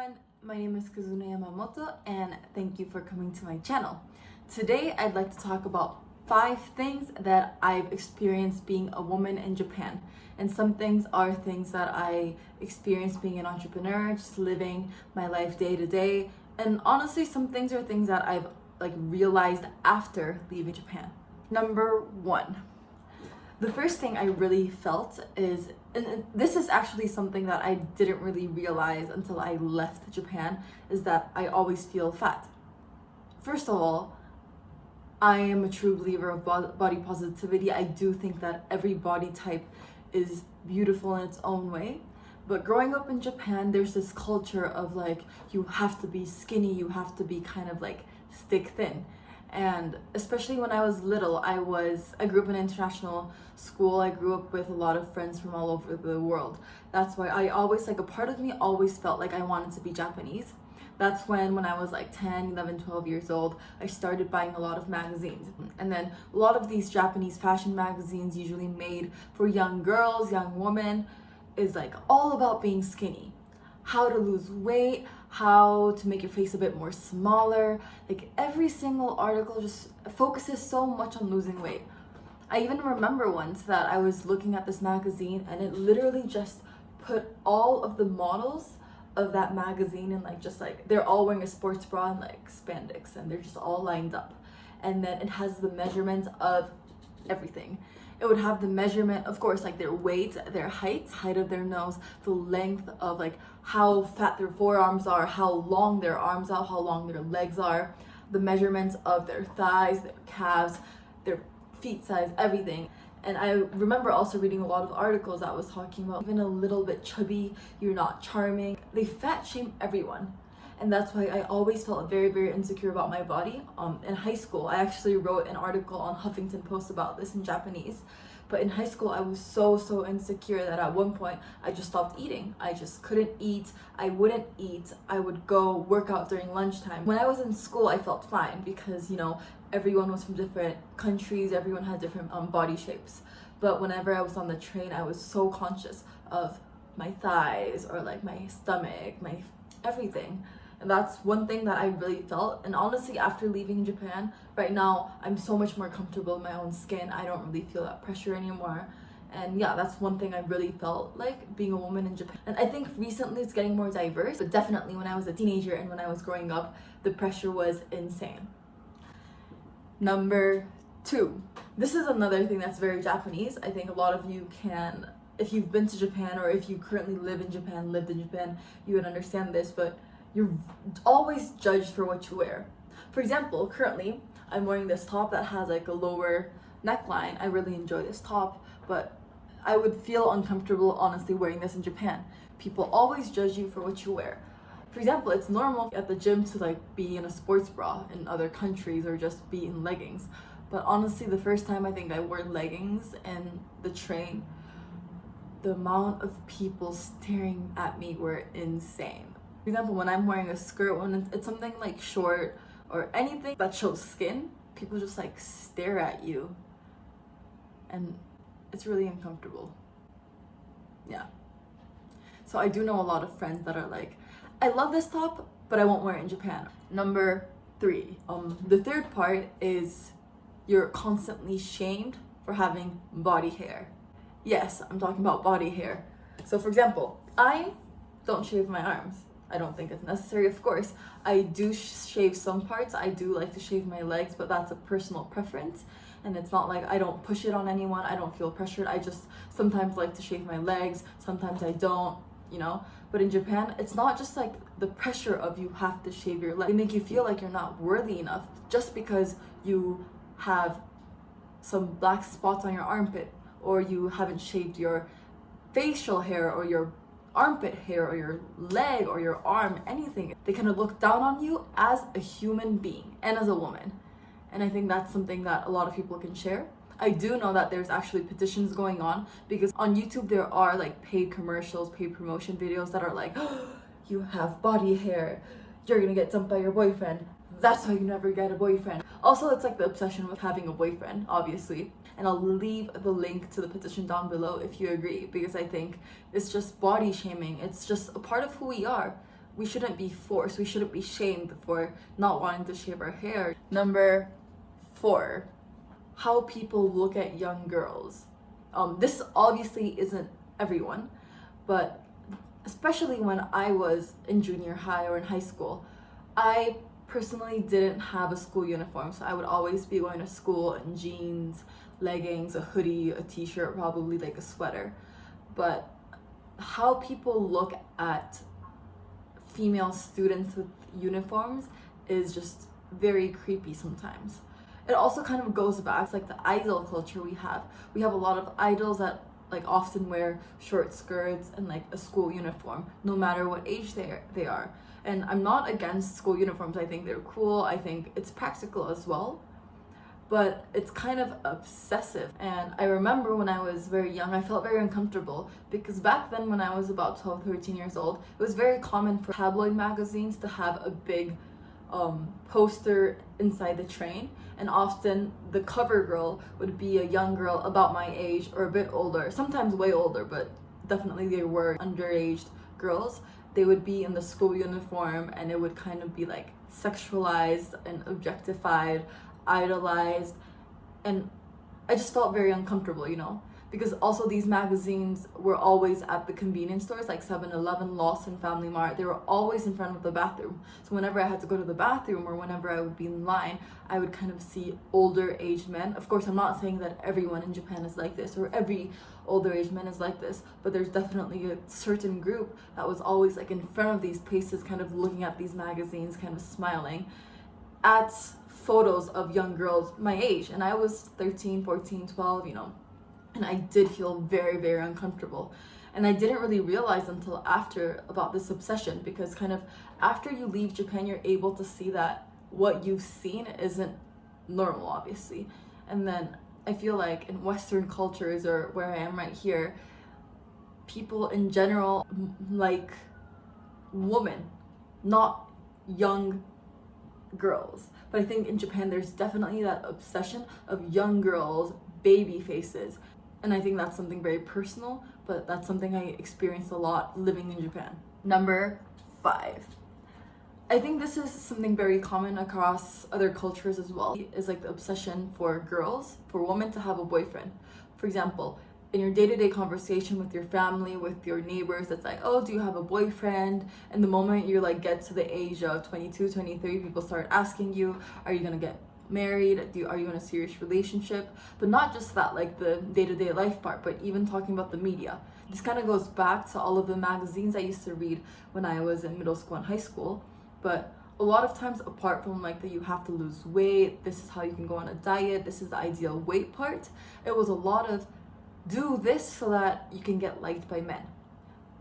everyone, my name is Kazuna and thank you for coming to my channel. Today I'd like to talk about 5 things that I've experienced being a woman in Japan. And some things are things that I experienced being an entrepreneur, just living my life day to day. And honestly, some things are things that I've realized after leaving Japan. Number 1. The first thing I really felt is, and this is actually something that I didn't really realize until I left Japan, is that I always feel fat. First of all, I am a true believer of body positivity. I do think that every body type is beautiful in its own way. But growing up in Japan, there's this culture of you have to be skinny, you have to be kind of stick thin. And especially when I was little, I grew up in an international school. I grew up with a lot of friends from all over the world. That's why I always, a part of me always felt like I wanted to be Japanese. That's when I was 10, 11, 12 years old, I started buying a lot of magazines. And then a lot of these Japanese fashion magazines, usually made for young girls, young women, is all about being skinny. How to lose weight, how to make your face a bit more smaller. Every single article just focuses so much on losing weight. I even remember once that I was looking at this magazine and it literally just put all of the models of that magazine and they're all wearing a sports bra and spandex, and they're just all lined up. And then it has the measurements of everything. It would have the measurement, of course, their weight, their height of their nose, the length of how fat their forearms are, how long their arms are, how long their legs are, the measurements of their thighs, their calves, their feet size, everything. And I remember also reading a lot of articles that was talking about even a little bit chubby, you're not charming. They fat shame everyone. And that's why I always felt very, very insecure about my body. In high school, I actually wrote an article on Huffington Post about this in Japanese. But in high school, I was so insecure that at one point, I just stopped eating. I just couldn't eat. I wouldn't eat. I would go work out during lunchtime. When I was in school, I felt fine because, everyone was from different countries. Everyone had different body shapes. But whenever I was on the train, I was so conscious of my thighs or my stomach, my everything. And that's one thing that I really felt. And honestly, after leaving Japan, right now, I'm so much more comfortable in my own skin. I don't really feel that pressure anymore. And yeah, that's one thing I really felt being a woman in Japan. And I think recently it's getting more diverse, but definitely when I was a teenager and when I was growing up, the pressure was insane. Number 2. This is another thing that's very Japanese. I think a lot of you can, if you've been to Japan or if you currently lived in Japan, you would understand this, but you're always judged for what you wear. For example, currently, I'm wearing this top that has a lower neckline. I really enjoy this top, but I would feel uncomfortable, honestly, wearing this in Japan. People always judge you for what you wear. For example, it's normal at the gym to be in a sports bra in other countries or just be in leggings. But honestly, the first time I think I wore leggings in the train, the amount of people staring at me were insane. For example, when I'm wearing a skirt, when it's something short or anything that shows skin, people just stare at you. And it's really uncomfortable. Yeah. So I do know a lot of friends that are I love this top, but I won't wear it in Japan. Number 3. The third part is you're constantly shamed for having body hair. Yes, I'm talking about body hair. So for example, I don't shave my arms. I don't think it's necessary, of course. I do shave some parts. I do like to shave my legs, but that's a personal preference. And it's not I don't push it on anyone. I don't feel pressured. I just sometimes like to shave my legs. Sometimes I don't, But in Japan, it's not just the pressure of you have to shave your legs. They make you feel like you're not worthy enough just because you have some black spots on your armpit or you haven't shaved your facial hair or your armpit hair or your leg or your arm, anything. They kind of look down on you as a human being and as a woman. And I think that's something that a lot of people can share. I do know that there's actually petitions going on because on YouTube there are paid commercials, paid promotion videos that are oh, you have body hair, you're gonna get dumped by your boyfriend, that's why you never get a boyfriend. Also, it's the obsession with having a boyfriend, obviously. And I'll leave the link to the petition down below if you agree, because I think it's just body shaming. It's just a part of who we are. we shouldn't be forced, we shouldn't be shamed for not wanting to shave our hair. Number 4, how people look at young girls. This obviously isn't everyone, but especially when I was in junior high or in high school, I personally didn't have a school uniform, so I would always be going to school in jeans, leggings, a hoodie, a t-shirt, probably like a sweater. But how people look at female students with uniforms is just very creepy sometimes. It also kind of goes back to like the idol culture we have. We have a lot of idols that like often wear short skirts and like a school uniform, no matter what age they are. And I'm not against school uniforms. I think they're cool. I think it's practical as well. But it's kind of obsessive. And I remember when I was very young, I felt very uncomfortable because back then when I was about 12, 13 years old, it was very common for tabloid magazines to have a big poster inside the train, and often the cover girl would be a young girl about my age or a bit older, sometimes way older, but definitely they were underage girls. They would be in the school uniform and it would kind of be like sexualized and objectified, idolized, and I just felt very uncomfortable, you know, because also these magazines were always at the convenience stores like 7-Eleven, Lawson, Family Mart. They were always in front of the bathroom. So whenever I had to go to the bathroom or whenever I would be in line, I would kind of see older aged men. Of course, I'm not saying that everyone in Japan is like this or every older aged man is like this, but there's definitely a certain group that was always like in front of these places, kind of looking at these magazines, kind of smiling at photos of young girls my age. And I was 13, 14, 12, you know, and I did feel very, very uncomfortable. And I didn't really realize until after about this obsession, because kind of after you leave Japan, you're able to see that what you've seen isn't normal, obviously. And then I feel like in Western cultures, or where I am right here, people in general like women, not young girls. But I think in Japan, there's definitely that obsession of young girls, baby faces. And I think that's something very personal, but that's something I experienced a lot living in Japan. Number 5. I think this is something very common across other cultures as well, is like the obsession for girls, for women to have a boyfriend. For example, in your day-to-day conversation with your family, with your neighbors, it's like, oh, do you have a boyfriend? And the moment you like get to the age of 22, 23, people start asking you, are you gonna get married? Are you in a serious relationship? But not just that, like the day-to-day life part, but even talking about the media. This kind of goes back to all of the magazines I used to read when I was in middle school and high school. But a lot of times, apart from like that you have to lose weight, this is how you can go on a diet, this is the ideal weight part, it was a lot of do this so that you can get liked by men.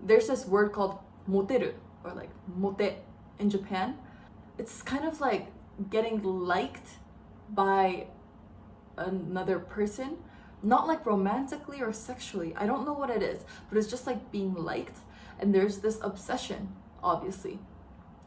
There's this word called moteru, or like mote in Japan. It's kind of like getting liked by another person, not like romantically or sexually. I don't know what it is, but it's just like being liked. And there's this obsession, obviously,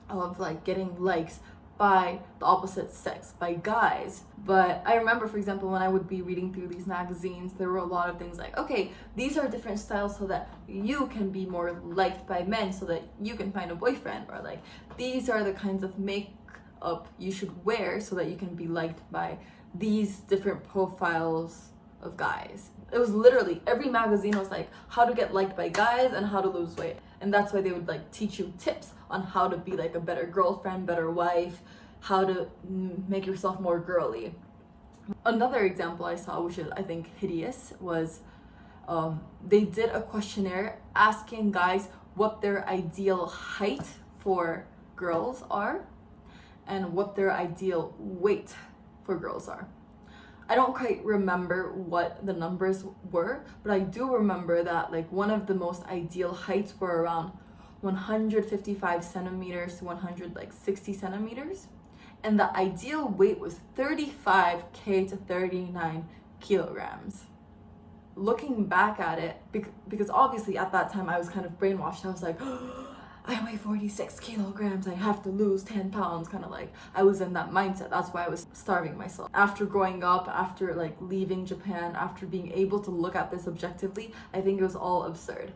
of like getting likes by the opposite sex, by guys. But I remember, for example, when I would be reading through these magazines, there were a lot of things like, okay, these are different styles so that you can be more liked by men, so that you can find a boyfriend, or like these are the kinds of makeup you should wear so that you can be liked by these different profiles of guys. It was literally every magazine was like how to get liked by guys and how to lose weight. And that's why they would like teach you tips on how to be like a better girlfriend, better wife, how to make yourself more girly. Another example I saw, which is I think hideous, was they did a questionnaire asking guys what their ideal height for girls are and what their ideal weight for girls are. I don't quite remember what the numbers were, but I do remember that like one of the most ideal heights were around 155 centimeters to 160 centimeters. And the ideal weight was 35k to 39 kilograms. Looking back at it, because obviously at that time I was kind of brainwashed. I was like, oh, I weigh 46 kilograms, I have to lose 10 pounds, kind of like I was in that mindset. That's why I was starving myself. After growing up, after like leaving Japan, after being able to look at this objectively, I think it was all absurd.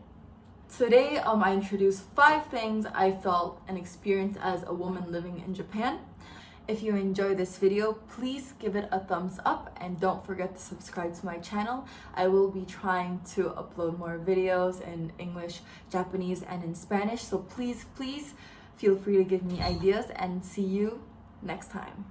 Today, I introduced 5 things I felt and experienced as a woman living in Japan. If you enjoyed this video, please give it a thumbs up and don't forget to subscribe to my channel. I will be trying to upload more videos in English, Japanese, and in Spanish. So please feel free to give me ideas and see you next time.